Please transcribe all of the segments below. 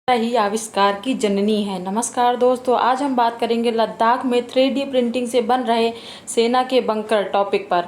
ही आविष्कार की जननी है। नमस्कार दोस्तों, आज हम बात करेंगे लद्दाख में 3D प्रिंटिंग से बन रहे सेना के बंकर टॉपिक पर।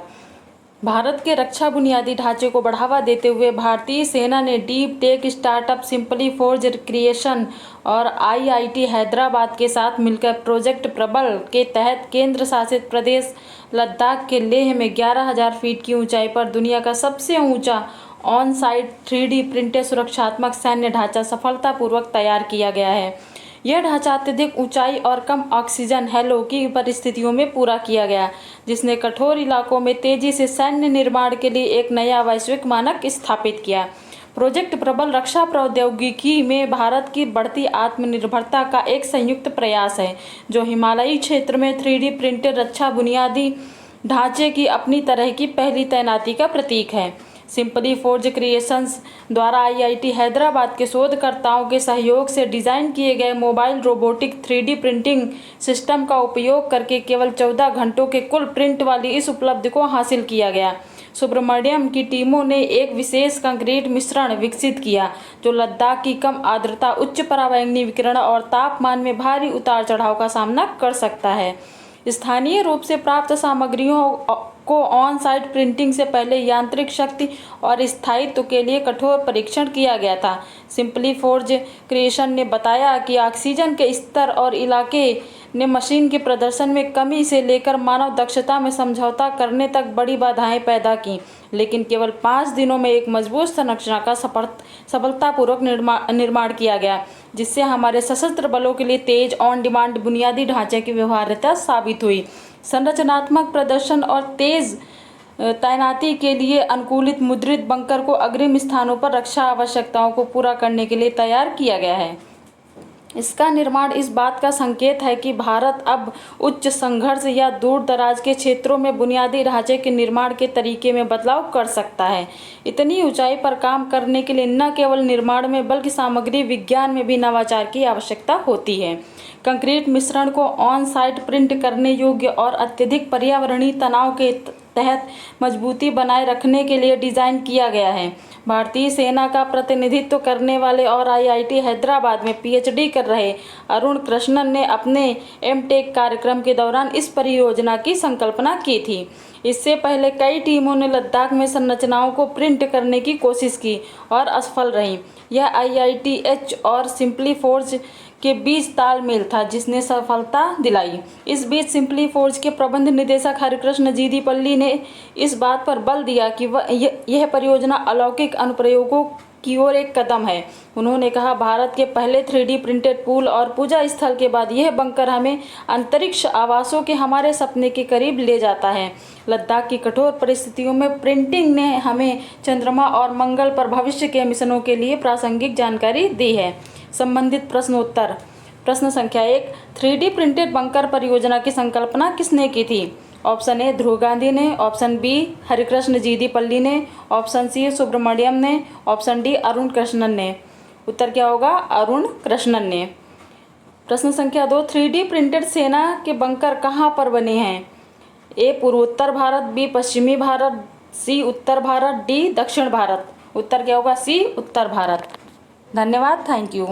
भारत के रक्षा बुनियादी ढांचे को बढ़ावा देते हुए भारतीय सेना ने deep tech startup simply forge creation और आईआईटी हैदराबाद के साथ मिलकर प्रोजेक्ट प्रबल के तहत केंद्र शासित प्रदेश लद्दाख के लेह में 11,000 फीट की ऊंचाई पर दुनिया का सबसे ऊंचा ऑन साइट 3D प्रिंटेड सुरक्षात्मक सैन्य ढांचा सफलतापूर्वक तैयार किया गया है। यह ढांचा अत्यधिक ऊंचाई और कम ऑक्सीजन हैलो की परिस्थितियों में पूरा किया गया, जिसने कठोर इलाकों में तेजी से सैन्य निर्माण के लिए एक नया वैश्विक मानक स्थापित किया। प्रोजेक्ट प्रबल रक्षा प्रौद्योगिकी में भारत की बढ़ती आत्मनिर्भरता का एक संयुक्त प्रयास है, जो हिमालयी क्षेत्र में 3D प्रिंटेड रक्षा बुनियादी ढांचे की अपनी तरह की पहली तैनाती का प्रतीक है। सिंपली फोर्ज क्रिएशंस द्वारा आईआईटी हैदराबाद के शोधकर्ताओं के सहयोग से डिज़ाइन किए गए mobile robotic 3D printing system का उपयोग करके केवल 14 घंटों के कुल प्रिंट वाली इस उपलब्धि को हासिल किया गया। सुब्रमण्यम की टीमों ने एक विशेष कंक्रीट मिश्रण विकसित किया, जो लद्दाख की कम आर्द्रता, उच्च पराबैंगनी विकिरण और तापमान में भारी उतार चढ़ाव का सामना कर सकता है। स्थानीय रूप से प्राप्त सामग्रियों को ऑन साइट प्रिंटिंग से पहले यांत्रिक शक्ति और स्थायित्व के लिए कठोर परीक्षण किया गया था। सिंपली फोर्ज क्रिएशन ने बताया कि ऑक्सीजन के स्तर और इलाके ने मशीन के प्रदर्शन में कमी से लेकर मानव दक्षता में समझौता करने तक बड़ी बाधाएं पैदा की, लेकिन केवल 5 दिनों में एक मजबूत संरचना का सफलतापूर्वक निर्माण किया गया, जिससे हमारे सशस्त्र बलों के लिए तेज ऑन डिमांड बुनियादी ढांचे की व्यवहार्यता साबित हुई। संरचनात्मक प्रदर्शन और तेज तैनाती के लिए अनुकूलित मुद्रित बंकर को अग्रिम स्थानों पर रक्षा आवश्यकताओं को पूरा करने के लिए तैयार किया गया है। इसका निर्माण इस बात का संकेत है कि भारत अब उच्च संघर्ष या दूर दराज के क्षेत्रों में बुनियादी ढांचे के निर्माण के तरीके में बदलाव कर सकता है। इतनी ऊंचाई पर काम करने के लिए न केवल निर्माण में बल्कि सामग्री विज्ञान में भी नवाचार की आवश्यकता होती है। कंक्रीट मिश्रण को ऑन साइट प्रिंट करने योग्य और अत्यधिक पर्यावरणीय तनाव के तहत मजबूती बनाए रखने के लिए डिज़ाइन किया गया है। भारतीय सेना का प्रतिनिधित्व करने वाले और आईआईटी हैदराबाद में पीएचडी कर रहे अरुण कृष्णन ने अपने एमटेक कार्यक्रम के दौरान इस परियोजना की संकल्पना की थी। इससे पहले कई टीमों ने लद्दाख में संरचनाओं को प्रिंट करने की कोशिश की और असफल रहीं। यह आईआईटीएच और सिंपली फोर्ज के बीच तालमेल था जिसने सफलता दिलाई। इस बीच सिंपली फोर्ज के प्रबंध निदेशक हरिकृष्ण जीदीपल्ली ने इस बात पर बल दिया कि यह परियोजना अलौकिक अनुप्रयोगों की ओर एक कदम है। उन्होंने कहा, भारत के पहले 3D प्रिंटेड पूल और पूजा स्थल के बाद यह बंकर हमें अंतरिक्ष आवासों के हमारे सपने के करीब ले जाता है। लद्दाख की कठोर परिस्थितियों में प्रिंटिंग ने हमें चंद्रमा और मंगल पर भविष्य के मिशनों के लिए प्रासंगिक जानकारी दी है। संबंधित प्रश्नोत्तर। प्रश्न संख्या 1, 3D प्रिंटेड बंकर परियोजना की संकल्पना किसने की थी? ऑप्शन ए ध्रुव गांधी ने, ऑप्शन बी हरिकृष्ण जीदीपल्ली ने, ऑप्शन सी सुब्रमण्यम ने, ऑप्शन डी अरुण कृष्णन ने। उत्तर क्या होगा? अरुण कृष्णन ने। प्रश्न संख्या 2, 3D प्रिंटेड सेना के बंकर कहाँ पर बने हैं? ए पूर्वोत्तर भारत, बी पश्चिमी भारत, सी उत्तर भारत, डी दक्षिण भारत। उत्तर क्या होगा? सी उत्तर भारत। धन्यवाद। Thank you.